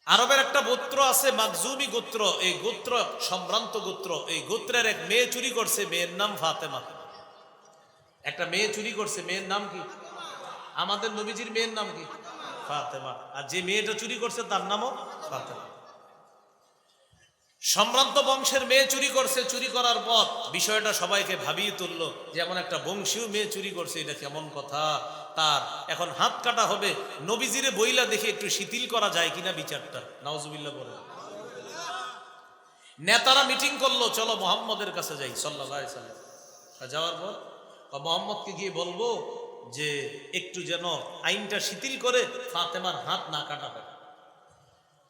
আরবের একটা গোত্র আছে মাকজুমি গোত্র, এই গোত্র সম্ভ্রান্ত গোত্র। এই গোত্রের এক মেয়ে চুরি করছে, মেয়ের নাম ফাতেমা। একটা মেয়ে চুরি করছে, মেয়ের নাম কি? আমাদের নবীজির মেয়ের নাম কি? ফাতেমা। আর যে মেয়েটা চুরি করছে তার নামও ফাতেমা। সম্ভ্রান্ত বংশের মেয়ে চুরি করছে। চুরি করার পর বিষয়টা সবাইকে ভাবিয়ে তুললো, যেমন একটা বংশীয় মেয়ে চুরি করছে, এটা কেমন কথা। তার এখন হাত কাটা হবে। নবীজিরে বইলা দেখে একটু শিথিল করা যায় কিনা বিচারটা। নাউজুবিল্লাহ বলে নেতারা মিটিং করলো, চলো মোহাম্মদের কাছে যাই সাল্লাল্লাহু আলাইহি সাল্লাম। যাওয়ার পর মোহাম্মদকে গিয়ে বলবো যে একটু যেন আইনটা শিথিল করে ফাতেমার হাত না কাটা হয়।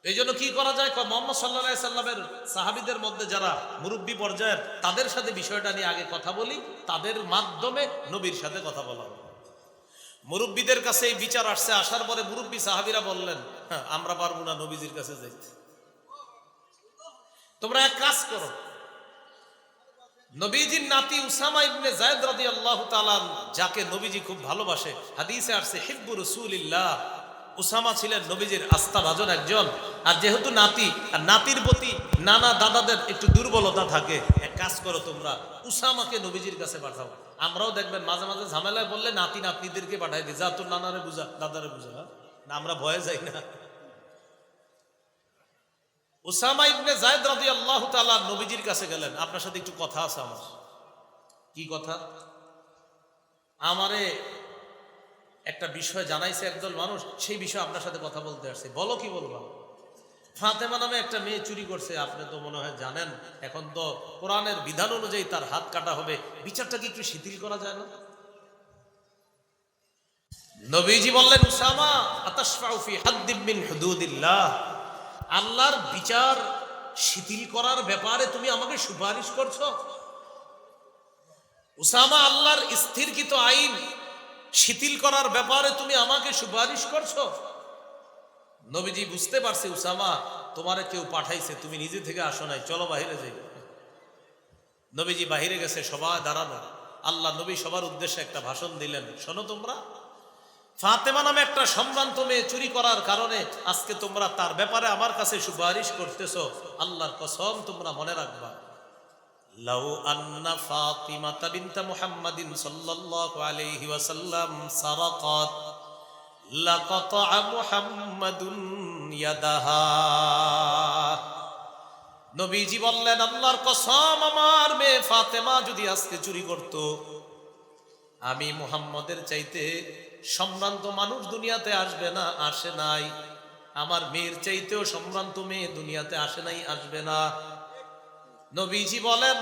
এই জন্য কি করা যায়? মোহাম্মদ সাল্লাল্লাহু আলাইহি সাল্লামের সাহাবীদের মধ্যে যারা মুরব্বী পর্যায়ের, তাদের সাথে বিষয়টা নিয়ে আগে কথা বলি, তাদের মাধ্যমে নবীর সাথে কথা বলা হবে। মুরব্বীদের কাছে এই বিচার আসছে। আসার পরে মুরব্বী সাহাবীরা বললেন, হ্যাঁ আমরা পারবো না নবীজির কাছে যাইতে। তোমরা এক কাজ করো, নবীজির নাতি উসামা ইবনে যায়েদ রাদিয়াল্লাহু তাআলা, যাকে নবীজি খুব ভালোবাসে, হাদিসে আসছে হিব্বু রাসূলিল্লাহ, উসামা ছিলেন নবীজির আস্থাভাজন একজন। আর যেহেতু নাতি, আর নাতির প্রতি নানা দাদাদের একটু দুর্বলতা থাকে, এক কাজ করো তোমরা উসামাকে নবীজির কাছে পাঠাও। আমরাও দেখবেন মাঝে মাঝে ঝামেলায় বললে নাতি নাতনিদেরকে পাঠাই দিই, যা তোর নানারে বুঝা, দাদারে বুঝা, না আমরা ভয়ে যাই না। উসামা ইবনে যায়েদ রাদিয়াল্লাহু তাআলা নবীজির কাছে গেলেন, আপনার সাথে একটু কথা আছে আমার। কি কথা? আমারে একটা বিষয় জানাইছে একদল মানুষ, সেই বিষয়ে আপনার সাথে কথা বলতে আসছে। বলো, কি বলবা? ফাতেমা নামে একটা মেয়ে চুরি করছে, আপনি তো মনে হয় জানেন, এখন তো কোরআনের বিধান অনুযায়ী তার হাত কাটা হবে, বিচারটা কি একটু শিথিল করা যায় না? নবীজি বললেন, উসামা আতাশফাউ ফি হাদ্দিম মিন হুদুদিল্লাহ, আল্লাহর বিচার শিথিল করার ব্যাপারে তুমি আমাকে সুপারিশ করছো? উসামা, আল্লাহর স্থিরকৃত আইন শিথিল করার ব্যাপারে তুমি আমাকে সুপারিশ করছো? নবীজি বুঝতে পারছে উসামা তোমারে কেউ পাঠাইছে, তুমি নিজে থেকে আসো নাই, চলো বাহিরে যাই। নবীজি বাহিরে গেছে, সবাই দাঁড়ানো। আল্লাহ নবী সবার উদ্দেশ্যে একটা ভাষণ দিলেন, শোনো তোমরা, ফাতেমা নামে একটা সম্ভ্রান্ত মেয়ে চুরি করার কারণে আজকে তোমরা তার ব্যাপারে আমার কাছে সুপারিশ করতেছো। আল্লাহর কসম তোমরা মনে রাখবা, লাউ আন্না ফাতিমাতা বিনতা মুহাম্মাদিন সাল্লাল্লাহু আলাইহি ওয়াসাল্লাম সারাকাত লাকাতা মুহাম্মাদুন ইয়াদাহা। নবীজি বললেন, আল্লাহর কসম, আমার মেয়ে ফাতেমা যদি আজকে চুরি করত, আমি মুহাম্মদের চাইতে সম্ভ্রান্ত মানুষ দুনিয়াতে আসবে না, আসে নাই। আমার মেয়ের চাইতেও সম্ভ্রান্ত মেয়ে দুনিয়াতে আসে নাই, আসবে না। নবীজি বলেন,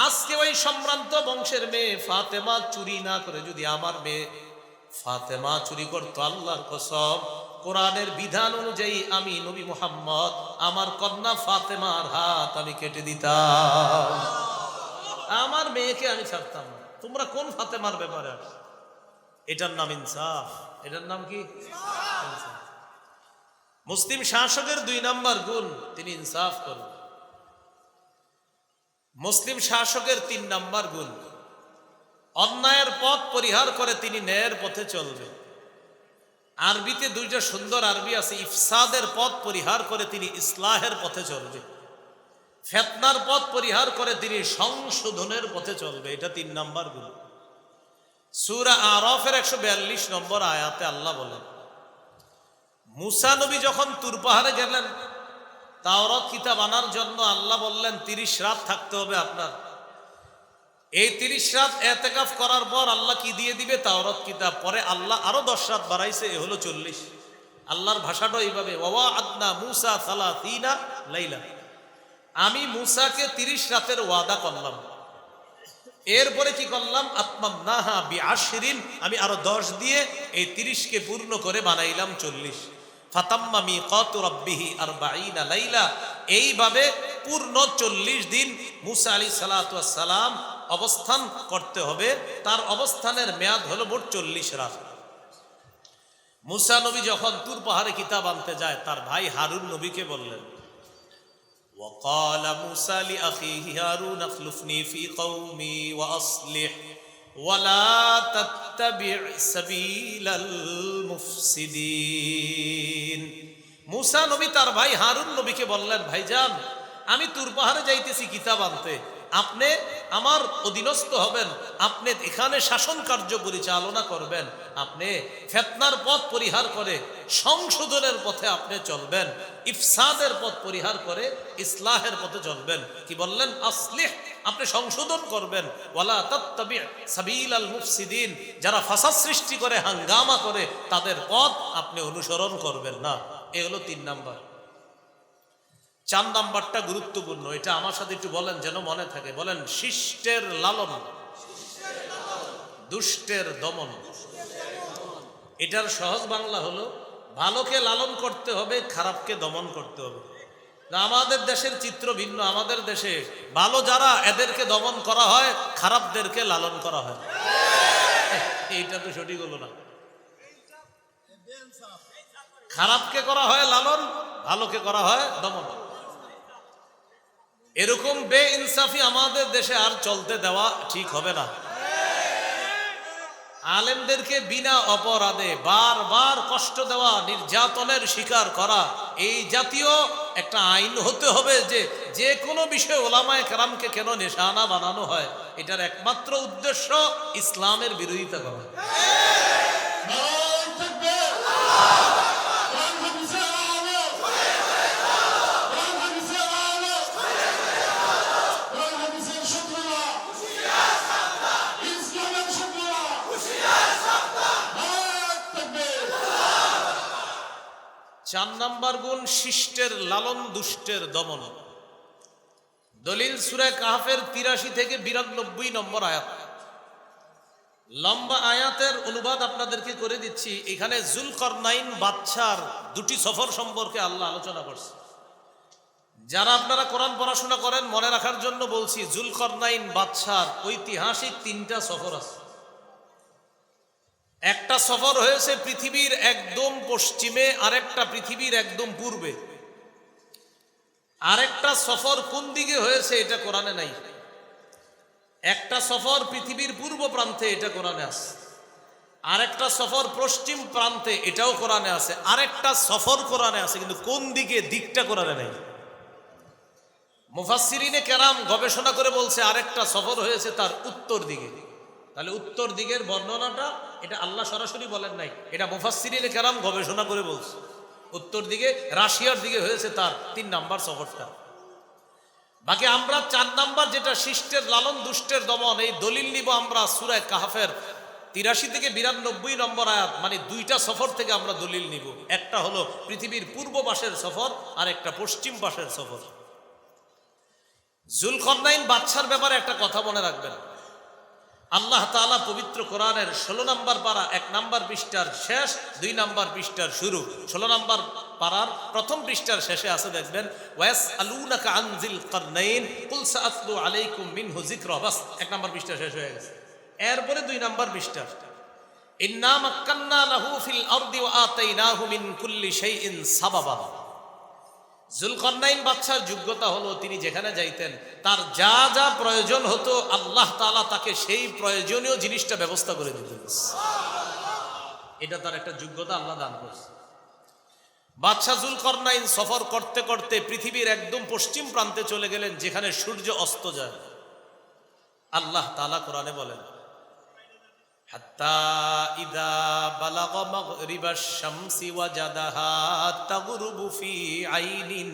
আজকে ওই সম্ভ্রান্ত বংশের মেয়ে ফাতেমা চুরি না করে যদি আমার মেয়ে ফাতেমা চুরি করতো, আল্লাহর কসম, কোরআনের বিধান অনুযায়ী আমি নবী মুহাম্মদ আমার কন্যা ফাতেমার হাত আমি কেটে দিতাম, আমার মেয়েকে আমি ছাড়তাম না। তোমরা কোন ফাতেমার ব্যাপারে আস? এটার নাম ইনসাফ। এটার নাম কি? ইনসাফ। মুসলিম শাসকের 2 নম্বর গুণ, তিনি ইনসাফ করেন। মুসলিম শাসকের 3 নম্বর গুণ, অন্যায়ের পথ পরিহার করে তিনি ন্যায়ের পথে চলবে। আরবিতে 2টা সুন্দর আরবি আছে, ইফসাদের পথ পরিহার করে তিনি ইসলাহের পথে চলবে, ফিতনার পথ পরিহার করে তিনি সংশোধনের পথে চলবে। এটা 3 নম্বর গুণ। সূরা আরাফের 142 নম্বর আয়াতে আল্লাহ বলেন, মুসা নবী যখন তুর পাহাড়ে গেলেন তাওরাত কিতাব আনার জন্য, আল্লাহ বললেন 30 রাত থাকতে হবে আপনার। এই 30 রাত এতেকাফ করার পর আল্লাহ কি দিয়ে দিবে? তাওরাত কিতাব। পরে আল্লাহ আরো 10 রাত বাড়াইছে, এ হলো 40। আল্লাহর ভাষাটা এইভাবে, ওয়া আদনা মুসা 30 লাইলা, আমি মুসাকে 30 রাতের ওয়াদা করলাম। এরপরে কি করলাম? আতমামনাহা বিআশরিন, আমি আরো 10 দিয়ে এই 30 কে পূর্ণ করে বানাইলাম 40। ফাতাম্মা মিকাতু রাব্বিহি 40 লাইলা, এইভাবে পূর্ণ 40 দিন মুসা আলাইহিস সালাতু ওয়াস সালাম অবস্থান করতে হবে। তার অবস্থানের মেয়াদ হলো মোট 40 রাত। মুসা নবী যখন তুর পাহাড়ে কিতাব আনতে যায়, তার ভাই হারুন নবীকে বললেন, وقال موسى لأخيه هارون اخلفني في قومي وأصلح ولا تتبع سبيل المفسدين। মুসা নবী তার ভাই হারুন নবীকে বললেন, ভাইজান আমি তুর পাহাড়ে যাইতেছি কিতাব আনতে, আপনি আমার অধীনস্থ হবেন, আপনি এখানে শাসন কার্য পরিচালনা করবেন, আপনি ফিতনার পথ পরিহার করে সংশোধনের পথে আপনি চলবেন, ইফসাদের পথ পরিহার করে ইসলাহের পথে চলবেন। কি বললেন? আসলিহ, আপনি সংশোধন করবেন। ওয়ালা তাত্তাবি সাবিলাল মুফসিদিন, যারা ফাসাদ সৃষ্টি করে হাঙ্গামা করে তাদের পথ আপনি অনুসরণ করবেন না। এ হলো 3 নাম্বার। 4 নাম্বারটা গুরুত্বপূর্ণ, এটা আমার সাথে একটু বলেন যেন মনে থাকে। বলেন, শিষ্টের লালন, দুষ্টের দমন। এটার সহজ বাংলা হলো, ভালোকে লালন করতে হবে, খারাপকে দমন করতে হবে। আমাদের দেশের চিত্র ভিন্ন। আমাদের দেশে ভালো যারা এদেরকে দমন করা হয়, খারাপদেরকে লালন করা হয়। এইটা তো সঠিক হলো না। খারাপকে করা হয় লালন, ভালোকে করা হয় দমন। এরকম বেইনসাফি আমাদের দেশে আর চলতে দেওয়া ঠিক হবে না। আলেমদেরকে বিনা অপরাধে বারবার কষ্ট দেওয়া, নির্যাতনের শিকার করা, এই জাতীয় একটা আইন হতে হবে যে যে কোনো বিষয়ে ওলামায়ে কেরামকে কেন নিশানা বানানো হয়, এটার একমাত্র উদ্দেশ্য ইসলামের বিরোধিতা করা। চার নাম্বার গুণ, শিষ্টের লালন, দুষ্টের দমন। দলিল সূরা কাহফের 83 থেকে 92 নম্বর আয়াত। লম্বা আয়াতের অনুবাদ আপনাদেরকে করে দিচ্ছি। এখানে জুলকরনাইন বাদশার 2টি সফর সম্পর্কে আল্লাহ আলোচনা করছে। যারা আপনারা কোরআন পড়াশোনা করেন মনে রাখার জন্য বলছি, জুলকরনাইন বাদশার ঐতিহাসিক 3টা সফর আছে। একটা সফর হয়েছে পৃথিবীর একদম পশ্চিমে, আরেকটা পৃথিবীর একদম পূর্বে। আরেকটা সফর কোন দিকে হয়েছে এটা কোরআনে নাই। একটা সফর পৃথিবীর পূর্ব প্রান্তে, এটা কোরআনে আছে। আরেকটা সফর পশ্চিম প্রান্তে, এটাও কোরআনে আছে। আরেকটা সফর কোরআনে আছে, কিন্তু কোন দিকে, দিকটা কোরআনে নাই। মুফাসসিরিনে কেরাম গবেষণা করে বলছে আরেকটা সফর হয়েছে তার উত্তর দিকে। তাহলে উত্তর দিকের বর্ণনাটা এটা আল্লাহ সরাসরি বলেন নাই, এটা মুফাসসিরিনে কেরাম গবেষণা করে বলছে। উত্তর দিকে, রাশিয়ার দিকে হয়েছে তার 3 নাম্বার সফরটা। বাকি আমরা 4 নাম্বার, যেটা শিষ্টের লালন, দুষ্টের দমন, এই দলিল নিব আমরা সূরা কাহফের 83 থেকে 92 নম্বর আয়াত। মানে 2টা সফর থেকে আমরা দলিল নিব। একটা হলো পৃথিবীর পূর্ব পাশের সফর, আর একটা পশ্চিম পাশের সফর। জুলকরনাইন বাদশার ব্যাপারে একটা কথা মনে রাখবেন। আল্লাহ তাআলা পবিত্র কোরআনের 16 নম্বর পারা 1 নম্বর পৃষ্ঠার শেষ, 2 নম্বর পৃষ্ঠার শুরু, 16 নম্বর পারার প্রথম পৃষ্ঠার শেষে আছে, দেখবেন ওয়াসআলুনাকা আন যিল করনাইন কুল সাআতলু আলাইকুম মিনহু যিকরা। বাস 1 নম্বর পৃষ্ঠা শেষ হয়ে গেছে। এরপরে 2 নম্বর পৃষ্ঠা, ইন্না মাক্কান্না লাহু ফিল আরদি ওয়া আতাইনাহু মিন কুল্লি শাইইন সাবাবা। জুলকরনাইন বাদশার যোগ্যতা হলো তিনি যেখানে যাইতেন তার যা যা প্রয়োজন হতো আল্লাহ তাআলা তাকে সেই প্রয়োজনীয় জিনিসটা ব্যবস্থা করে দিতেন। এটা তার একটা যোগ্যতা আল্লাহ দান করছে। বাদশা জুলকরনাইন সফর করতে করতে পৃথিবীর একদম পশ্চিম প্রান্তে চলে গেলেন, যেখানে সূর্য অস্ত যায়। আল্লাহ তাআলা কোরআনে বলেন, হাত্তা ইদা বালাগা মাগরিবাশ শামসি ওয়াজাদাহা তাগরুবু ফি আইনিন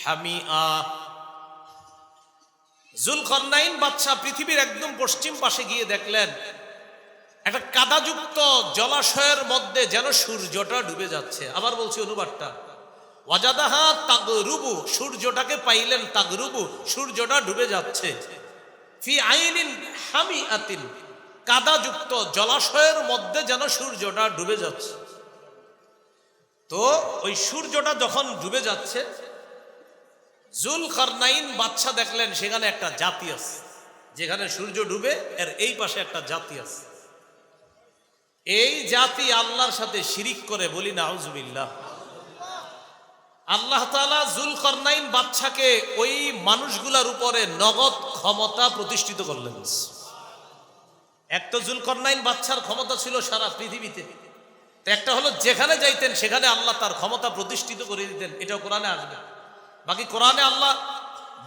হামিআ। জুলকরনাইন বাদশা পৃথিবীর একদম পশ্চিম পাশে গিয়ে দেখলেন একটা কাদাযুক্ত জলাশয়ের মধ্যে যেন সূর্যটা ডুবে যাচ্ছে। আবার বলছি অনুবাদটা, ওয়াজাদাহা তাগরুবু, সূর্যটাকে পাইলেন, তাগরুবু, সূর্যটা ডুবে যাচ্ছে, ফি আইনিন হামিআতিন, কাদাযুক্ত জলাশয়ের মধ্যে যেন সূর্যটা ডুবে যাচ্ছে। তো ওই সূর্যটা যখন ডুবে যাচ্ছে, জুলকরনাইন বাদশা দেখলেন সেখানে একটা জাতি আছে, যেখানে সূর্য ডুবে এর এই পাশে একটা জাতি আছে। এই জাতি আল্লাহর সাথে শিরিক করে, বলি নাউজুবিল্লাহ। আল্লাহ তাআলা জুলকরনাইন বাদশাকে ওই মানুষগুলার উপরে নগদ ক্ষমতা প্রতিষ্ঠিত করলেন। এক তো জুলকরনাইন বাদশার ক্ষমতা ছিল সারা পৃথিবীতে, তো একটা হলো যেখানে যাইতেন সেখানে আল্লাহ তার ক্ষমতা প্রতিষ্ঠিত করে দিতেন, এটাও কোরআনে আসবে। বাকি কোরআনে আল্লাহ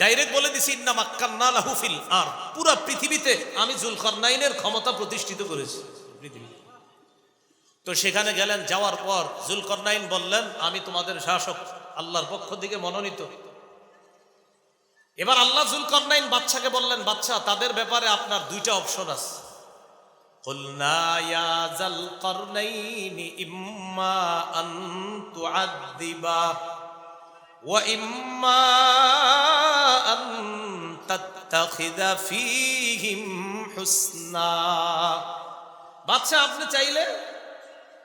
ডাইরেক্ট বলে দিছি ইন্না মাক্কান্না লাহু ফিল আরদ, পুরো পৃথিবীতে আমি যুলকারনাইনের ক্ষমতা প্রতিষ্ঠিত করেছি পৃথিবীতে। তো সেখানে গেলেন, যাওয়ার পর যুলকারনাইন বললেন আমি তোমাদের শাসক, আল্লাহর পক্ষ থেকে মনোনীত। এবার আল্লাহ যুলকারনাইন বাদশাকে বললেন, বাদশা তাদের ব্যাপারে আপনার দুইটা অপশন আছে। কুলনা ইয়া যুলকারনাইন ইম্মা আন তুআদ্দিবা ওয়া ইম্মা আন তাত্তাখিযা ফীহিম হুসনা। বাদশা আপনি চাইলে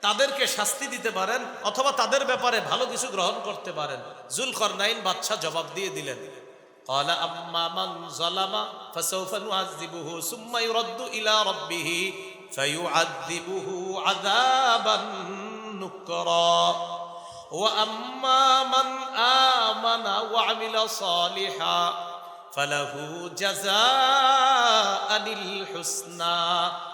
তাদেরকে শাস্তি দিতে পারেন অথবা তাদের ব্যাপারে ভালো কিছু গ্রহণ করতে পারেন। যুলকারনাইন বাদশা জবাব দিয়ে দিলেন, ক্বালা আম্মা মান যালামা ফাসাউফা নুআযিবুহু সুম্মা ইউরাদ্দু ইলা রাব্বিহি ফায়ুআযিবুহু আযাবান নুকরা ওয়া আম্মা মান আমানা ওয়া আমিলা সালিহা ফালাহু জাযাআনিল হুসনা।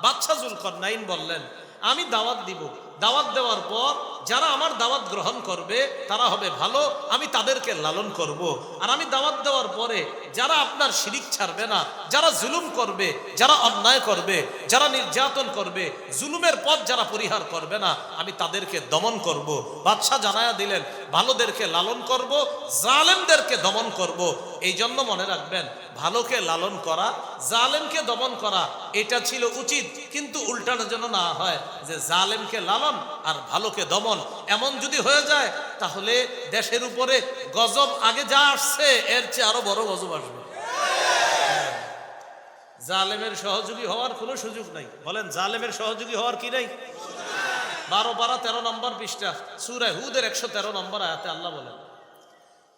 বাদশা যুলকারনাইন বললেন, আমি দাওয়াত দিব, দাওয়াত দেওয়ার পর যারা আমার দাওয়াত গ্রহণ করবে তারা হবে ভালো, আমি তাদেরকে লালন করব। আর আমি দাওয়াত দেওয়ার পরে যারা আপনার শিরিক ছাড়বে না, যারা জুলুম করবে, যারা অন্যায় করবে, যারা নির্যাতন করবে, জুলুমের পথ যারা পরিহার করবে না, আমি তাদেরকে দমন করব। বাদশা জানায়া দিলেন, ভালোদেরকে লালন করব, জালেমদেরকে দমন করব। এই জন্য মনে রাখবেন, ভালোকে লালন করা, জালেমকে দমন করা এটা ছিল উচিত, কিন্তু উল্টানোর জন্য না হয় যে জালেমকে লালন আর ভালোকে দমন। এমন যদি হয়ে যায় তাহলে দেশের উপরে গজব আগে যা আসছে এর চেয়ে আরো বড় গজব আসবে। জালেমের সহযোগী হওয়ার কোনো সুযোগ নাই। বলেন জালেমের সহযোগী হওয়ার কি নাই? 12 পারা 13 নম্বর পৃষ্ঠা সূরা হুদের 113 নম্বর আয়াতে আল্লাহ বলেন,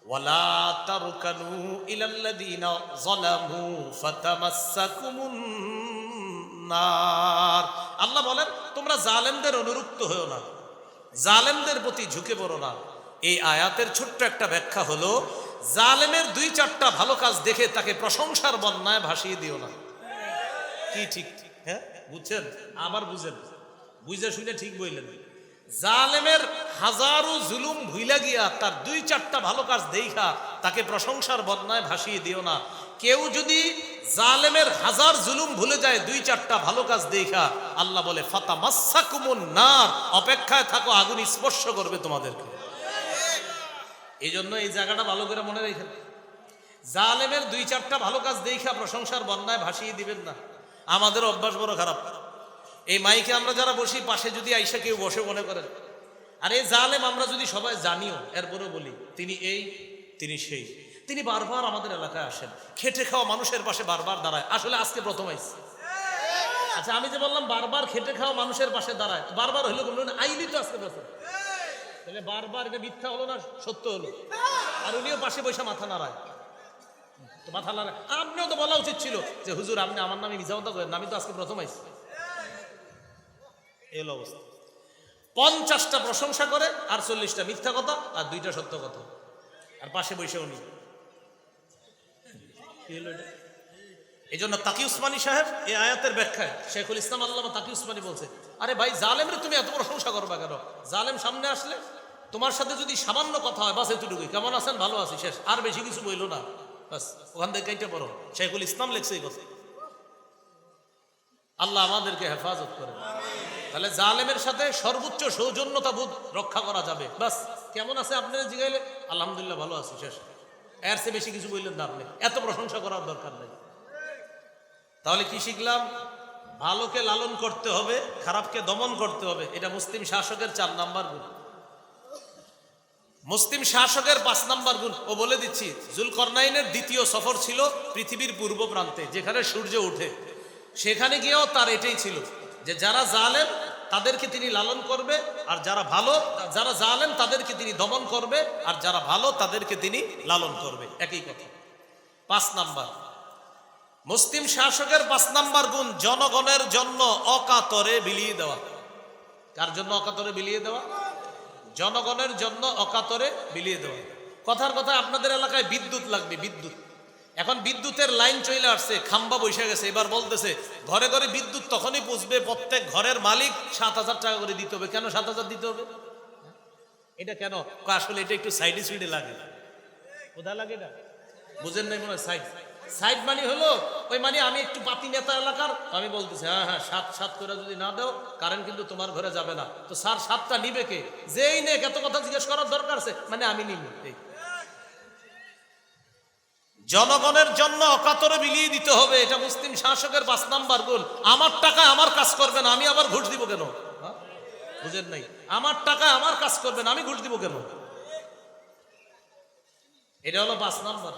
ওয়ালা তারকানু ইলাল্লাযীনা যালামু ফাতামাসসাকুমুন নার। আল্লাহ বলেন তোমরা জালেমদের অনুরক্ত হও না, জালেমদের প্রতি ঝুঁকে পড়ো না। এই আয়াতের ছোট্ট একটা ব্যাখ্যা হলো, জালেমের 2-4টা ভালো কাজ দেখে তাকে প্রশংসার বন্যায় ভাসিয়ে দিও না। কি ঠিক? হ্যাঁ বুঝছেন? আবার বুঝেন, বুঝে শুনে ঠিক বললেন। জালেমের হাজারো জুলুম ভুইলা গিয়া তার 2-4টা ভালো কাজ দেখা তাকে প্রশংসার বন্যায় ভাসিয়ে দিও না। কেউ যদি জালেমের হাজার জুলুম ভুলে যায় 2-4টা ভালো কাজ দেখা, আল্লাহ বলে ফাতামাসসাকুমুন নার, অপেক্ষায় থাকো, আগুন স্পর্শ করবে তোমাদেরকে। এই জন্য এই জায়গাটা ভালো করে মনে রাখেন, জালেমের 2-4টা ভালো কাজ দেখা প্রশংসার বন্যায় ভাসিয়ে দিবেন না। আমাদের অভ্যাস বড় খারাপ। এই মাইকে আমরা যারা বসি, পাশে যদি আইসা কেউ বসে মনে করেন আর এই জালেম আমরা যদি সবাই জানিও, এরপরে বলি তিনি এই তিনি সেই, তিনি বারবার আমাদের এলাকায় আসেন, খেটে খাওয়া মানুষের পাশে বারবার দাঁড়ায়। আসলে আজকে প্রথম আইছে। আচ্ছা আমি যে বললাম বারবার খেটে খাওয়া মানুষের পাশে দাঁড়ায়, বারবার হইলো আইলি তো আজকে প্রথম, তাহলে বারবার এটা মিথ্যা হলো না সত্য হলো? আর উনিও পাশে বসে মাথা নাড়ায়, তো মাথা নাড়ায়। আপনিও তো বলা উচিত ছিল যে হুজুর আপনি আমার নামে মিথ্যা কথা করেন, আমি তো আজকে প্রথম আইছি। এল অবস্থা, 50টা প্রশংসা করে আর 40টা মিথ্যা কথা আর 2টা সত্য কথা, আর পাশে বসে উনি। এই জন্য তাকি উসমানী সাহেব এই আয়াতের ব্যাখ্যায় শেখুল ইসলাম আল্লামা তাকি উসমানী বলছে, আরে ভাই জালেমরে তুমি এত প্রশংসা করবা কেন? জালেম সামনে আসলে তোমার সাথে যদি সামান্য কথা হয়, বাস এতটুকুই, কেমন আছেন, ভালো আছি, শেষ, আর বেশি কিছু বইলো না, বাস ওখান থেকে কাইটা পড়ো। শেখুল ইসলাম লেখছে এই কথা। আল্লাহ আমাদেরকে হেফাজত করে। তাহলে জালেমের সাথে সর্বোচ্চ সৌজন্যতা বোধ রক্ষা করা যাবে। বাস কেমন আছে আপনারা জিগাইলে আলহামদুলিল্লাহ ভালো আছি, শেষ, এর চেয়ে বেশি কিছু বললেন না আপনি, এত প্রশংসা করার দরকার নেই। তাহলে কি শিখলাম? ভালোকে লালন করতে হবে, খারাপকে দমন করতে হবে। এটা মুসলিম শাসকের 4 নাম্বার গুণ। মুসলিম শাসকের 5 নাম্বার গুণ ও বলে দিচ্ছি। যুলকারনাইনের দ্বিতীয় সফর ছিল পৃথিবীর পূর্ব প্রান্তে, যেখানে সূর্য ওঠে। সেখানে গিয়েও তার এটাই ছিল যে যারা জালেম তাদেরকে তিনি লালন করবে, আর যারা ভালো, যারা জালেম তাদেরকে তিনি দমন করবে, আর যারা ভালো তাদেরকে তিনি লালন করবে, একই কথা। 5 নাম্বার মুসলিম শাসকের 5 নাম্বার গুণ, জনগণের জন্য অকাতরে বিলিয়ে দেওয়া। কার জন্য অকাতরে বিলিয়ে দেওয়া? জনগণের জন্য অকাতরে বিলিয়ে দেওয়া। কথার কথা আপনাদের এলাকায় বিদ্যুৎ লাগবে, বিদ্যুৎ, এখন বিদ্যুতের লাইন চলে আসছে, খাম্বা বসে গেছে, এবার বলতেছে ঘরে ঘরে বিদ্যুৎ তখনই পুষবে প্রত্যেক ঘরের মালিক 7,000 টাকা করে দিতে হবে। কেন 7,000 দিতে হবে? এটা কেন? আসলে এটা একটু সাইডে সুইডে লাগে, কোথায় লাগে না বুঝেন নাই মনে হয়। সাইড সাইড মানে হলো ওই মানে আমি একটু পাতি নেতা এলাকার, আমি বলতেছি হ্যাঁ হ্যাঁ 7 করে যদি না দাও কারেন্ট কিন্তু তোমার ঘরে যাবে না। তো স্যার 7টা নিবে কে? যেই নে, এত কথা জিজ্ঞেস করার দরকার আছে, মানে আমি নিব। জনগণের জন্য অকাতরে বিলিয়ে দিতে হবে, এটা মুসলিম শাসকের 5 নাম্বার গুণ। আমার টাকা আমার কাজ করবে না, আমি আবার ঘুষ দিব কেন? বুঝেন নাই? আমার টাকা আমার কাজ করবে না, আমি ঘুষ দিব কেন? এটা হলো 5 নাম্বার।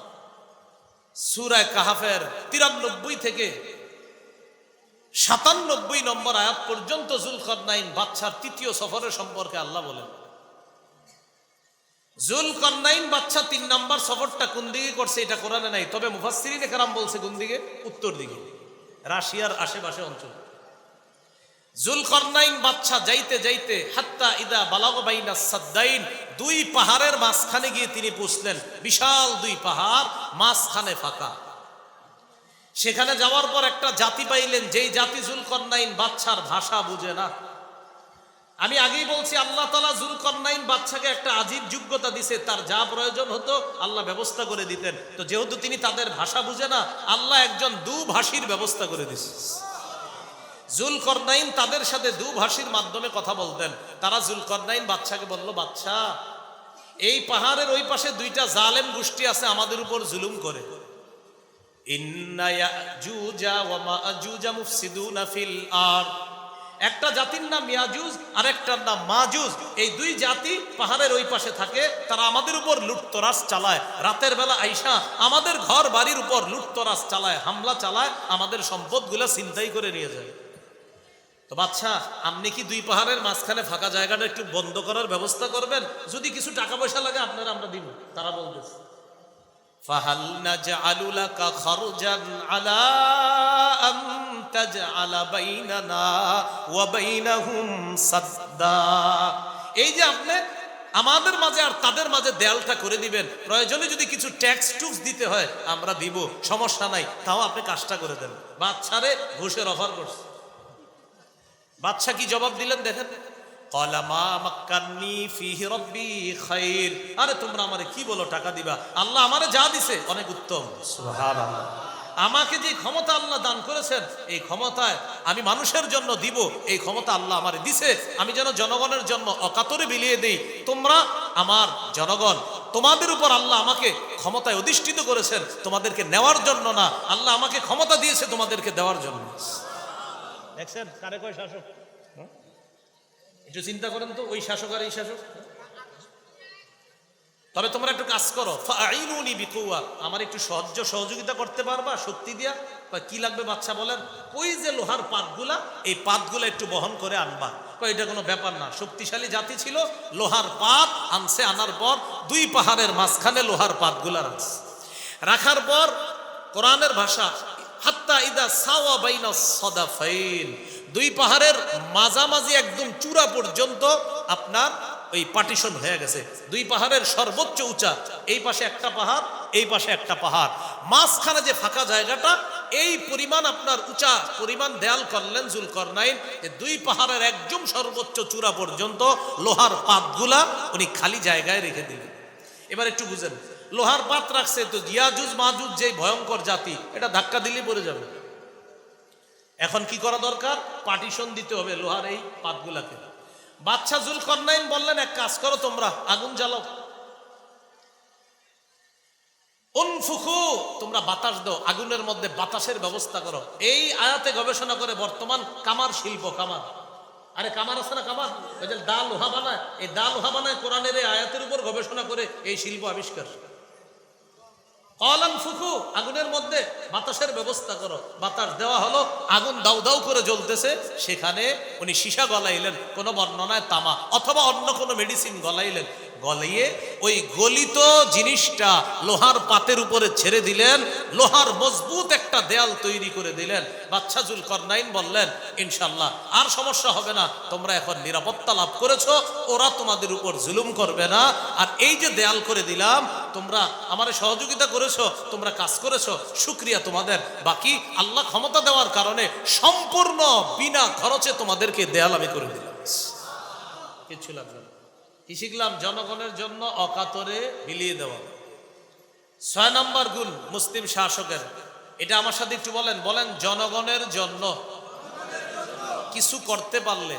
সূরা কাহাফের 93 থেকে 97 নম্বর আয়াত পর্যন্ত যুলকারনাইন বাদশার 3য় সফরের সম্পর্কে আল্লাহ বলেন। যুলকারনাইন বাদশা 3 নাম্বার সফরটা কোন দিকে করছে এটা কোরআনে নাই, তবে মুফাসসিরিনে কেরাম বলছে কোন দিকে? উত্তর দিকে, রাশিয়ার আশেপাশে অঞ্চল। যুলকারনাইন বাদশা যাইতে যাইতে হাত্তা ইদা বালাগা বাইনা সাদ্দাইন, 2 পাহাড়ের মাঝখানে গিয়ে তিনি পৌঁছলেন। বিশাল 2 পাহাড়, মাঝখানে ফাঁকা। সেখানে যাওয়ার পর একটা জাতি পাইলেন, যেই জাতি যুলকারনাইন বাদশার ভাষা বুঝে না। আমি আগেই বলছি আল্লাহ তাআলা যুলকারনাইন বাদশাকে একটা আজীব যোগ্যতা দিছে, তার যা প্রয়োজন হতো আল্লাহ ব্যবস্থা করে দিতেন। তো যেহেতু তিনি তাদের ভাষা বুঝে না, আল্লাহ একজন দুভাষীর ব্যবস্থা করে দিছে। যুলকারনাইন তাদের সাথে দুভাষীর মাধ্যমে কথা বলতেন। তারা যুলকারনাইন বাদশাকে বলল, বাদশা এই পাহাড়ের ওই পাশে 2টা জালেম গোষ্ঠী আছে, আমাদের উপর জুলুম করে। ইন্না ইয়াজুজা ওয়া মাজুজা মুফসিদুনা ফিল আরদ, একটা জাতির নাম ইয়াজুজ আর একটার নাম মাজুজ। এই 2 জাতি পাহাড়ের ওই পাশে থাকে, তারা আমাদের উপর লুটতরাজ চালায়। রাতের বেলা আইসা আমাদের ঘর বাড়ির উপর লুটতরাজ চালায়, হামলা চালায়, আমাদের সম্পদগুলো ছিনতাই করে নিয়ে যায়। তো বাদশা আপনি কি 2 পাহাড়ের মাঝখানে ফাঁকা জায়গাটা একটু বন্ধ করার ব্যবস্থা করবেন? যদি কিছু টাকা পয়সা লাগে আপনারা আমরা দিব। তারা বলতেছে ফাহাল নাজআলু লাকা খারজান আলা আন তাজআলা বাইনানা ওয়া বাইনাহুম সাদ্দা, এই যে আপনি আমাদের মাঝে আর তাদের মাঝে দেয়ালটা করে দিবেন, প্রয়োজনে যদি কিছু ট্যাক্স টুক্স দিতে হয় আমরা দিব, সমস্যা নাই, তাও আপনি কাজটা করে দেন। বাদশারে ঘুষের অফার করছে। বাদশা কি জবাব দিলেন দেখেন, ক্বালা মা মাক্কান্নী ফীহি রাব্বী খায়র, আরে তোমরা আমারে কি বলো টাকা দিবা? আল্লাহ আমারে যা দিছে অনেক উত্তম। সুবহানাল্লাহ। আমাকে যে ক্ষমতা আল্লাহ দান করেছেন, এই ক্ষমতায় আমি মানুষের জন্য দিব, এই ক্ষমতা আল্লাহ আমারে দিছে, আমি যেন জনগণের জন্য অকাতরে বিলিয়ে দেই। তোমরা আমার জনগণ, তোমাদের উপর আল্লাহ আমাকে ক্ষমতায় অধিষ্ঠিত করেছেন তোমাদেরকে নেওয়ার জন্য না, আল্লাহ আমাকে ক্ষমতা দিয়েছে তোমাদেরকে দেওয়ার জন্য। দেখছেন কারে কয় শাসক? একটু চিন্তা করেন তো, ওই শাসক আর এই শাসক। তবে তোমরা একটু কাজ করো, ফাআইনুনি বিকুওয়া, আমার একটু সহযোগিতা করতে পারবা শক্তি দিয়া? কি লাগবে বাদশা বলেন? ওই যে লোহার পাতগুলা, এই পাতগুলা একটু বহন করে আনবা। এটা কোনো ব্যাপার না, শক্তিশালী জাতি ছিল, লোহার পাত আনছে। আনার পর 2 পাহাড়ের মাঝখানে লোহার পাতগুলা রাখছে। রাখার পর কোরআনের ভাষা হাত্তা ইদা সাওয়া বাইনা সাদাফাইন, 2 পাহাড়ের মাঝামাঝি একদম চূড়া পর্যন্ত আপনার ওই পার্টিশন হয়ে গেছে। 2 পাহাড়ের সর্বোচ্চ উঁচা, এই পাশে একটা পাহাড়, এই পাশে একটা পাহাড়, মাঝখানে যে ফাঁকা জায়গাটা, এই পরিমাণ আপনার উঁচা পরিমাণ দেয়াল করলেন যুলকারনাইন। 2 পাহাড়ের একদম সর্বোচ্চ চূড়া পর্যন্ত লোহার পাতগুলা উনি খালি জায়গায় রেখে দিলেন। এবার একটু বুঝেন, লোহার পাত রাখছে তো ইয়াজুজ মাজুজ যে ভয়ঙ্কর জাতি, এটা ধাক্কা দিলে পড়ে যাবে। এখন কি করা দরকার? পার্টিশন দিতে হবে লোহার এই পাতগুলাকে। বাদশা যুলকারনাইন বললেন, এক কাজ করো, তোমরা আগুন জ্বালাও, উনফুখু, তোমরা বাতাস দাও, আগুনের মধ্যে বাতাসের ব্যবস্থা করো। এই আয়াতে গবেষণা করে বর্তমান কামার শিল্প, কামার, আরে কামার আছে না, কামার, ওই যে দা লোহা বানায়, এই দা লোহা বানায় কোরআনের এই আয়াতের উপর গবেষণা করে এই শিল্প আবিষ্কার। ফুকু, আগুনের মধ্যে বাতাসের ব্যবস্থা করো। বাতাস দেওয়া হলো, আগুন দাউ দাউ করে জ্বলতেছে। সেখানে উনি সীসা গলাইলেন, কোনো বর্ণনায় তামা অথবা অন্য কোনো মেডিসিন গলাইলেন। গলিয়ে ওই গলিত জিনিসটা লোহার পাতের উপরে ছেড়ে দিলেন, লোহার মজবুত একটা দেয়াল তৈরি করে দিলেন। বাদশা জুলকারনাইন বললেন, ইনশাআল্লাহ আর সমস্যা হবে না, তোমরা এখন নিরাপত্তা লাভ করেছো, ওরা তোমাদের উপর জুলুম করবে না। আর এই যে দেয়াল করে দিলাম, তোমরা আমারে সহযোগিতা করেছো, তোমরা কাজ করেছো, শুকরিয়া তোমাদের। বাকি আল্লাহ ক্ষমতা দেওয়ার কারণে সম্পূর্ণ বিনা খরচে তোমাদেরকে দেয়াল আমি করে দিলাম, কিছু লাগবে না। কি শিখলাম? জনগণের জন্য অকাতরে বিলিয়ে দেওয়া। 6 নম্বর গুণ মুসলিম শাসকের, এটা আমার সাথে একটু বলেন, বলেন জনগণের জন্য কিছু করতে পারলে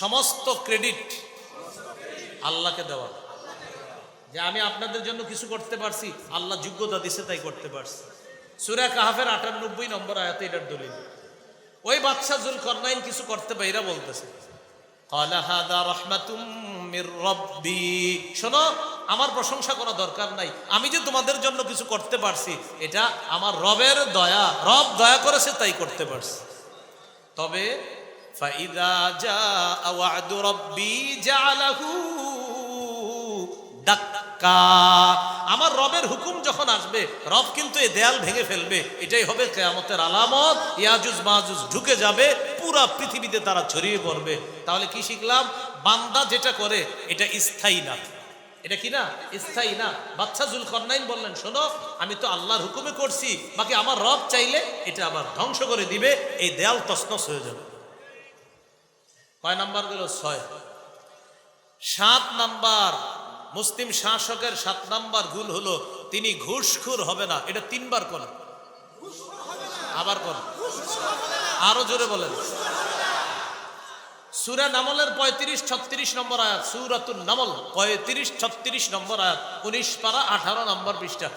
সমস্ত ক্রেডিট আল্লাহকে দেওয়া। যে আমি আপনাদের জন্য কিছু করতে পারছি, আল্লাহ যোগ্যতা দিছে তাই করতে পারছি। সূরা কাহফের 98 নম্বর আয়াতে এটার দলিল। ওই বাদশা জুলকারনাইন কিছু করতে পাইরা বলতেছে, ক্বালা হাযা রাহমাতুম মির রাব্বি, শোনো আমার প্রশংসা করা দরকার নাই, আমি যে তোমাদের জন্য কিছু করতে পারছি এটা আমার রবের দয়া, রব দয়া করেছে তাই করতে পারছি। তবে ফাইদা জাআ ওয়া'দু রাব্বি জা'আলাহু দাক্কা, আমার রবের হুকুম যখন আসবে রব কিন্তু এই দেয়াল ভেঙে ফেলবে, এটাই হবে কিয়ামতের আলামত। ইয়াজুজ মাজুজ ঢুকে যাবে, পুরা পৃথিবীতে তারা ছড়িয়ে পড়বে। তাহলে কি শিখলাম? বান্দা যেটা করে এটা স্থায়ী না, এটা কি না? স্থায়ী না। বাদশা জুলকারনাইন বললেন, শোনো আমি তো আল্লাহর হুকুমে করছি, বাকি আমার রব চাইলে এটা আবার ধ্বংস করে দিবে, এই দেয়াল তছনছ হয়ে যাবে। কয় নাম্বার গেল? 6। 7 নাম্বার মুসলিম শাসকের 7 নাম্বার গুণ হলো তিনি ঘুষখোর হবে না। এটা 3 বার করেন, আবার করেন, আরো জোরে বলেন। সূরা নামলের 35-36 নম্বর আয়াত, সূরাতুন নামল 35-36 নম্বর আয়াত, 19 পারা 18 নম্বর পৃষ্ঠা।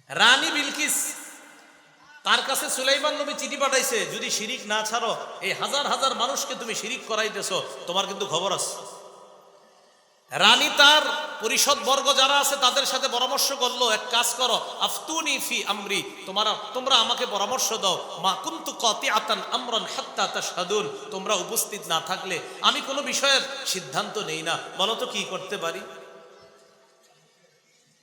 রানী বিলকিস, তার কাছে সুলাইমান নবী চিঠি পাঠাইছে, যদি শিরিক না ছাড়ো এই হাজার হাজার মানুষকে তুমি শিরিক করাইতেছো, তোমার কিন্তু খবর আছে। রানী তার পরিষদ বর্গ যারা আছে তাদের সাথে পরামর্শ করলো, এক কাজ করো, আফতুনি ফি আমরি, তোমরা আমাকে পরামর্শ দাও, মা কুনতু কাতিআতান আমরান হাত্তা তাশহাদুন, তোমরা উপস্থিত না থাকলে আমি কোনো বিষয়ের সিদ্ধান্ত নেই না, বলো তো কি করতে পারি।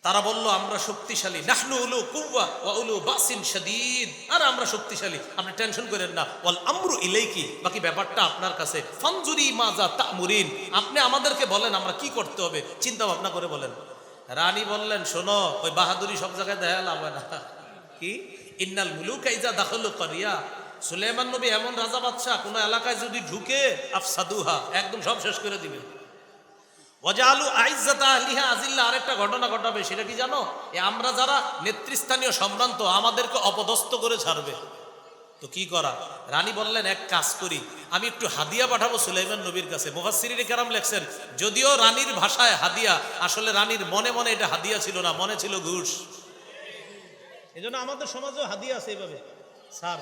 তারা বলল, আমরা শক্তিশালী, নাহনু উলু কুওয়া ওয়া উলু বাসিন শাদীদ, আর আমরা শক্তিশালী, আপনি টেনশন করেন না, ওয়াল আমরু ইলাইকি, বাকি ব্যাপারটা আপনার কাছে, ফানজুরি মাজা তা'মুরিন, আপনি আমাদেরকে বলেন আমরা কি করতে হবে, চিন্তা ভাবনা করে বলেন। রানী বললেন, শোনো ওই বাহাদুরি সব জায়গায় দেখা লাভ হয় না। কি? ইন্নাল মুলুকা ইজা দাখালু ক্বরিয়া, সুলাইমান নবী এমন রাজা বাদশা, কোন এলাকায় যদি ঢুকে আফসাদুহা, একদম সব শেষ করে দিবে। ওয়াজালু আইজ্জাতা আহলিহা আজিল্লা, আরেকটা ঘটনা ঘটাবে, সেটা কি জানো? আমরা যারা নেতৃস্থানীয় সম্ভ্রান্ত আমাদেরকে অপদস্থ করে ছাড়বে। তো কি করা? রানী বললেন, এক কাজ করি, আমি একটু হাদিয়া পাঠাবো সুলাইমান নবীর কাছে। মুফাসসিরিনে কেরাম লেখছেন, যদিও রানীর ভাষায় হাদিয়া, আসলে রানীর মনে মনে এটা হাদিয়া ছিল না, মনে ছিল ঘুষ। এজন্য আমাদের সমাজেও হাদিয়া আছে এইভাবে, স্যার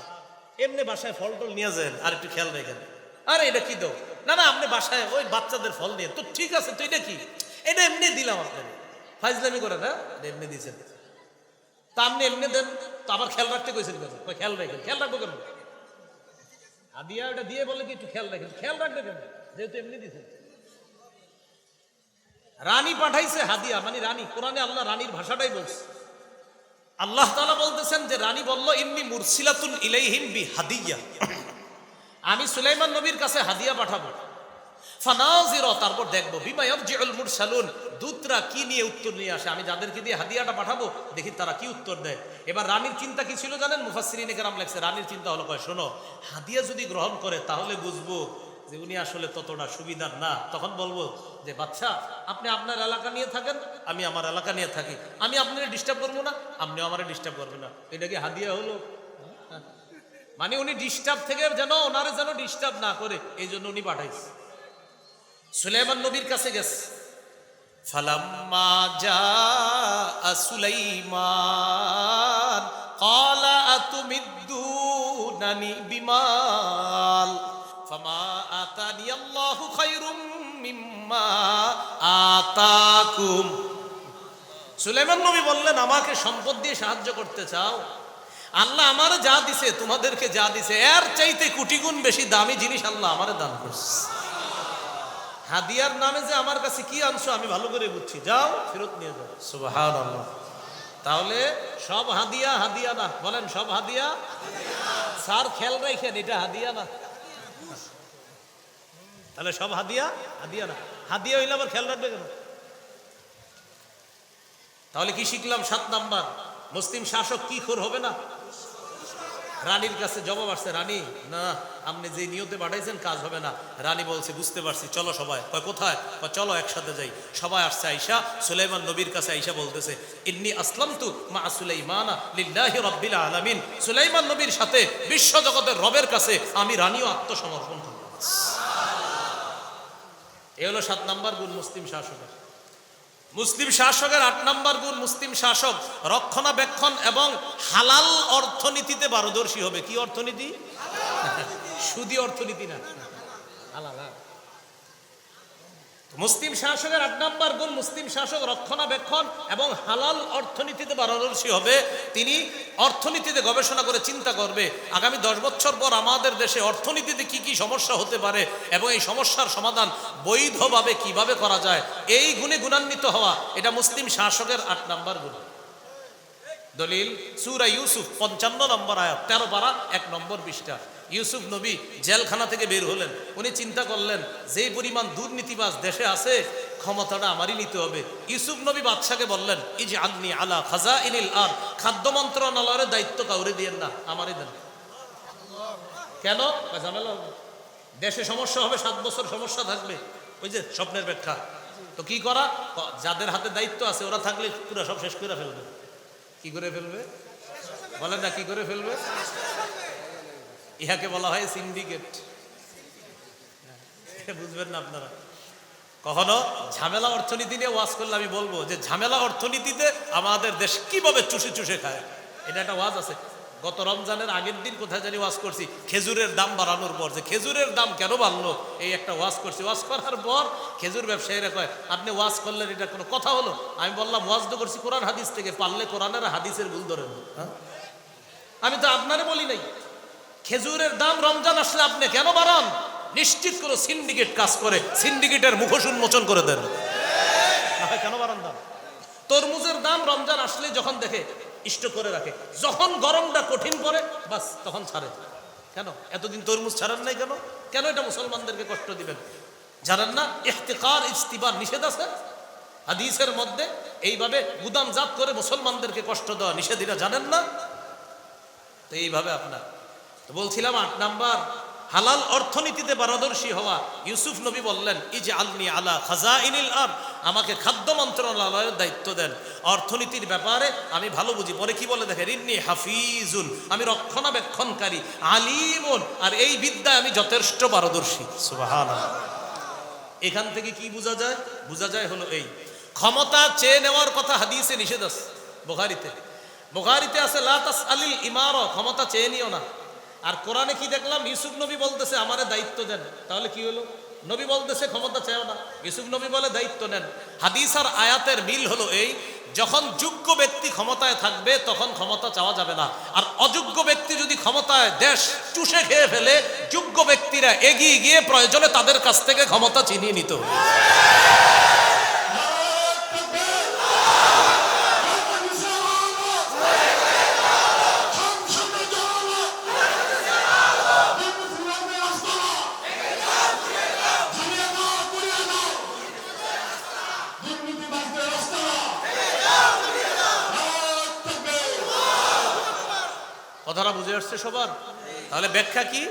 এমনি বাসায় ফল টল নিয়ে যান, আর একটু খেয়াল রাখেন, আরে এটা কি দাও, না না আপনি বাসায় ওই বাচ্চাদের ফল নিয়ে, তো ঠিক আছে, তো এটা কি, এটা এমনি দিলাম আপনাকে, ফাইজলামি করে না, এমনি দিয়েছেন, তা আপনি এমনি দেন, তো আবার খেয়াল রাখতে কইছেন কেন? খেয়াল রাখেন, খেয়াল রাখবো কেন? হাদিয়া ওটা দিয়ে বলে কি একটু খেয়াল রাখেন, খেয়াল রাখবে কেন? যেহেতু এমনি দিয়েছেন। রানী পাঠাইছে হাদিয়া, মানে রানী, কোরআনে আল্লাহ রানীর ভাষাটাই বলছে। আল্লাহ তাআলা বলতেছেন যে রানী বলল, ইন্নী মুরসিলাতুন ইলাইহিম বি হাদিয়া, আমি সুলাইমান নবীর কাছে হাদিয়া পাঠাবো। ফানাজিরা, তারপর দেখবো, বিমা ইয়ারজিউল মুরসালুন, দূতরা কি নিয়ে উত্তর নিয়ে আসে, আমি যাদেরকে দিয়ে হাদিয়াটা পাঠাবো দেখি তারা কি উত্তর দেয়। এবার রানীর চিন্তা কি ছিল জানেন? মুফাসসিরিনে কেরাম লেখছে, রানীর চিন্তা হলো, কয় শোনো, হাদিয়া যদি গ্রহণ করে তাহলে বুঝবো যে উনি আসলে ততটা সুবিধার না। তখন বলবো যে বাদশা, আপনি আপনার এলাকা নিয়ে থাকেন, আমি আমার এলাকা নিয়ে থাকি, আমি আপনাকে ডিস্টার্ব করবো না, আপনিও আমারে ডিস্টার্ব করবেন না। এটা কি হাদিয়া হলো? মানে উনি ডিস্টার্ব থেকে যেন ওনারে যেন ডিস্টার্ব না করে, এই জন্য উনি পাঠাইছে। সুলাইমান নবীর কাছে গেছে। ফালাম্মা জাআ সুলাইমান ক্বালা আতুমিদ্দুনানি বিমাল ফামা আতানি আল্লাহু খায়রুম মিম্মা আতাকুম। সুলাইমান নবী বললেন, আমাকে সম্পদ দিয়ে সাহায্য করতে চাও? আল্লাহ আমারে যা দিছে, তোমাদেরকে যা দিছে, এর চাইতে কোটি গুণ বেশি দামি জিনিস আল্লাহ আমারে দান করছে। হাদিয়ার নামে যে আমার কাছে কি আনছো আমি ভালো করে বুঝছি, যাও ফেরত নিয়ে যাও। সুবহানাল্লাহ। তাহলে সব হাদিয়া হাদিয়া না, বলেন সব হাদিয়া। স্যার খেয়াল রাখেন, এটা হাদিয়া না। তাহলে সব হাদিয়া হাদিয়া না, হাদিয়া হইলে আবার খেয়াল রাখবে কেন? তাহলে কি শিখলাম? 7 নাম্বার, মুসলিম শাসক কি খোর হবে না। রানীর কাছে জবাব আসছে, রানী না, আপনি যে নিয়তে পাঠাইছেন কাজ হবে না। রানী বলছে বুঝতে পারছি, চলো সবাই। কয় কোথায়? কয় চলো একসাথে যাই। সবাই আসছে। আয়েশা সুলাইমান নবীর কাছে আয়েশা বলতেছে, ইন্নী আসলামতু মা সুলাইমানা লিল্লাহি রাব্বিল আলামিন। সুলাইমান নবীর সাথে বিশ্ব জগতের রবের কাছে আমি রানীও আত্মসমর্পণ করলাম। এই হলো 7 নাম্বার গুণ মুসলিম শাসকের। মুসলিম শাসকের 8 নাম্বার গুণ, মুসলিম শাসক রক্ষণাবেক্ষণ এবং হালাল অর্থনীতিতে পারদর্শী হবে। কি অর্থনীতি? সুদী অর্থনীতি না, হালাল। মুসলিম শাসকের 8 নাম্বার গুণ, মুসলিম শাসক রক্ষণাবেক্ষণ এবং হালাল অর্থনীতিতে পারদর্শী হবে। তিনি অর্থনীতিতে গবেষণা করে চিন্তা করবে আগামী 10 বছর পর আমাদের দেশে অর্থনীতিতে কি কি সমস্যা হতে পারে এবং এই সমস্যার সমাধান বৈধভাবে কিভাবে করা যায়। এই গুণে গুণান্বিত হওয়া, এটা মুসলিম শাসকের 8 নাম্বার গুণ। দলিল সূরা ইউসুফ 55 নম্বর আয়াত, 13 পারা 1 নম্বর পৃষ্ঠা। ইউসুফ নবী জেলখানা থেকে বের হলেন। উনি চিন্তা করলেন যে পরিমাণ দুর্নীতিবাজ দেশে আছে, ক্ষমতাটা আমারই নিতে হবে। ইউসুফ নবী বাদশাকে বললেন, ইজআলনি আলা খাজাইনিল আরদ, খাদ্য মন্ত্রণালয়ের দায়িত্ব কাউরে দিয়েন না, আমারই দেন। কেন? ঝামেলা হবে, দেশে সমস্যা হবে, 7 বছর সমস্যা থাকবে। ওই যে স্বপ্নের ব্যাখ্যা। তো কি করা? যাদের হাতে দায়িত্ব আছে ওরা থাকলে পুরো সব শেষ করে ফেলবে। কি করে ফেলবে? বলেন না, কি করে ফেলবে? ইহাকে বলা হয় সিন্ডিকেট। বুঝবেন না আপনারা? কখনো ঝামেলা অর্থনীতি নিয়ে ওয়াজ করলে আমি বলবো যে ঝামেলা অর্থনীতিতে আমাদের দেশ কিভাবে চুষে চুষে খায়, এটা একটা ওয়াজ আছে। গত রমজানের আগের দিন কোথায় জানি ওয়াজ করছি, খেজুরের দাম বাড়ানোর পর যে খেজুরের দাম কেন বাড়লো, এই একটা ওয়াজ করছি। ওয়াজ করার পর খেজুর ব্যবসায়ীরা কয়, আপনি ওয়াজ করলেন, এটা কোনো কথা হলো? আমি বললাম ওয়াজ তো করছি কোরআন হাদিস থেকে, পারলে কোরআনের হাদিসের ভুল ধরেন। আমি তো আপনারে বলি নাই। খেজুরের দাম রমজান আসলে আপনি কেন বাড়ান? নিশ্চিত করে সিন্ডিকেট কাজ করে, সিন্ডিকেটের মুখোশ উন্মোচন করে দেন। কেন বাড়ান দাম? তরমুজের দাম রমজান আসলে যখন দেখে স্টক করে রাখে, যখন গরমটা কঠিন পড়ে বাস তখন ছাড়ে। কেন এতদিন তরমুজ ছাড়েন নাই? কেন? কেন এটা মুসলমানদেরকে কষ্ট দিবেন? জানেন না ইহতিকার ইস্তিবার নিষেধ আছে হাদিসের মধ্যে? এইভাবে গুদামজাত করে মুসলমানদেরকে কষ্ট দেওয়া নিষেধ, এটা জানেন না? তো এইভাবে আপনার তো বলছিলাম 8 নাম্বার, হালাল অর্থনীতিতে পারদর্শী হওয়া। ইউসুফ নবী বললেন, ইজআলনি আলা খাজাইনিল আরদ, আমাকে খাদ্য মন্ত্রণালয়ের দায়িত্ব দেন, অর্থনীতির ব্যাপারে আমি ভালো বুঝি। পরে কি বলে দেখেন, ইন্নী হাফিজুন, আমি রক্ষণাবেক্ষণকারী, আলিমুন, আর এই বিদ্যায় আমি যথেষ্ট পারদর্শী। সুবহানাল্লাহ। এখান থেকে কি বোঝা যায়? বোঝা যায় হলো এই, ক্ষমতা চেয়ে নেওয়ার কথা হাদিসে নিষেধ আছে। বুখারীতে আছে লা তাসআলিল ইমারা, ক্ষমতা চেয়ে নিও না। আর কোরআনে কি দেখলাম? ইউসুফ নবী বলতেছে আমারে দায়িত্ব দেন। তাহলে কি হলো? নবী বলতেছে ক্ষমতা চাও না, ইউসুফ নবী বলে দায়িত্ব নেন। হাদিস আর আয়াতের মিল হলো এই, যখন যোগ্য ব্যক্তি ক্ষমতায় থাকবে তখন ক্ষমতা চাওয়া যাবে না। আর অযোগ্য ব্যক্তি যদি ক্ষমতায় দেশ চুষে খেয়ে ফেলে, যোগ্য ব্যক্তিরা এগিয়ে গিয়ে প্রয়োজনে তাদের কাছ থেকে ক্ষমতা ছিনিয়ে নিতে হবে। কথাটা বুঝে আসছে সবার? তাহলে ব্যাখ্যা কি?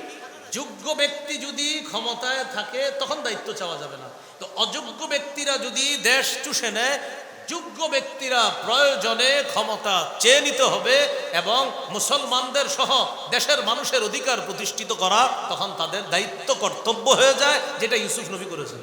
যোগ্য ব্যক্তি যদি ক্ষমতায় থাকে তখন দায়িত্ব চাওয়া যাবে না। তো অযোগ্য ব্যক্তিরা যদি দেশ চুষে নেয়, যোগ্য ব্যক্তিরা প্রয়োজনে ক্ষমতা চেয়ে নিতে হবে এবং মুসলমানদের সহ দেশের মানুষের অধিকার প্রতিষ্ঠিত করা তখন তাদের দায়িত্ব কর্তব্য হয়ে যায়, যেটা ইউসুফ নবী করেছেন।